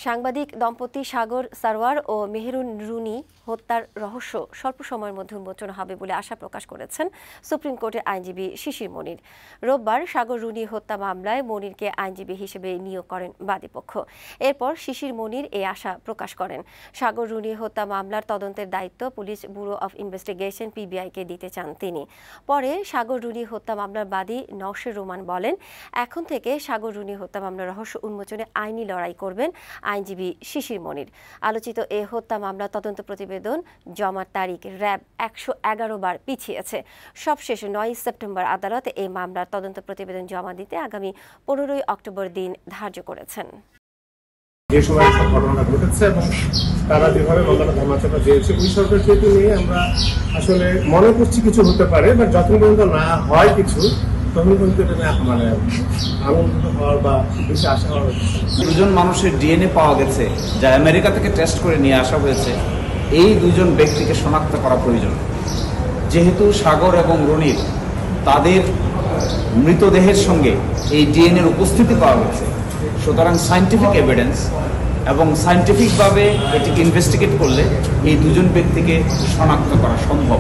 সাংবাদিক দম্পতি সাগর সারওয়ার ও মেহেরুন রুনি হত্যার রহস্য স্বল্প সময়ের মধ্যে উন্মোচন হবে বলে আশা প্রকাশ করেছেন সুপ্রিম কোর্টের আইনজীবী শিশির মনির। রোববার সাগর রুনি হত্যা মামলায় মনিরকে আইনজীবী হিসেবে নিয়োগ করেন বাদীপক্ষ। এরপর শিশির মনির এই আশা প্রকাশ করেন। সাগর রুনি হত্যা মামলার তদন্তের দায়িত্ব পুলিশ ব্যুরো অব ইনভেস্টিগেশন পিবিআইকে দিতে চান তিনি। পরে সাগর রুনি হত্যা মামলার বাদী নওশের রোমান বলেন, এখন থেকে সাগর রুনি হত্যা মামলার রহস্য উন্মোচনে আইনি লড়াই করবেন আইনজীবী শিশির মনির। আলোচিত এ হত্যা মামলা তদন্ত প্রতিবেদন জমার তারিখ র্যাব 111 বার পিছিয়েছে। সবশেষ 9 সেপ্টেম্বর আদালত এই মামলার তদন্ত প্রতিবেদন জমা দিতে আগামী 15 অক্টোবর দিন ধার্য করেছেন। যে সময় সব ঘটনা ঘটেছে এবং তারা যেভাবে মামলাটা ধামাচাপা দিয়েছে ওই সরকার যেহেতু নিয়ে আমরা আসলে মনে করছি কিছু হতে পারে, বা যখন পর্যন্ত না হয় কিছু তখন পর্যন্ত মানে আনন্দিত হওয়ার বা বেশি আশা হওয়ার। দুজন মানুষের ডিএনএ পাওয়া গেছে যা আমেরিকা থেকে টেস্ট করে নিয়ে আসা হয়েছে। এই দুজন ব্যক্তিকে শনাক্ত করা প্রয়োজন। যেহেতু সাগর এবং রনির তাদের মৃতদেহের সঙ্গে এই ডিএনএর উপস্থিতি পাওয়া গেছে, সুতরাং সায়েন্টিফিক এভিডেন্স এবং সায়েন্টিফিকভাবে এটিকে ইনভেস্টিগেট করলে এই দুজন ব্যক্তিকে শনাক্ত করা সম্ভব।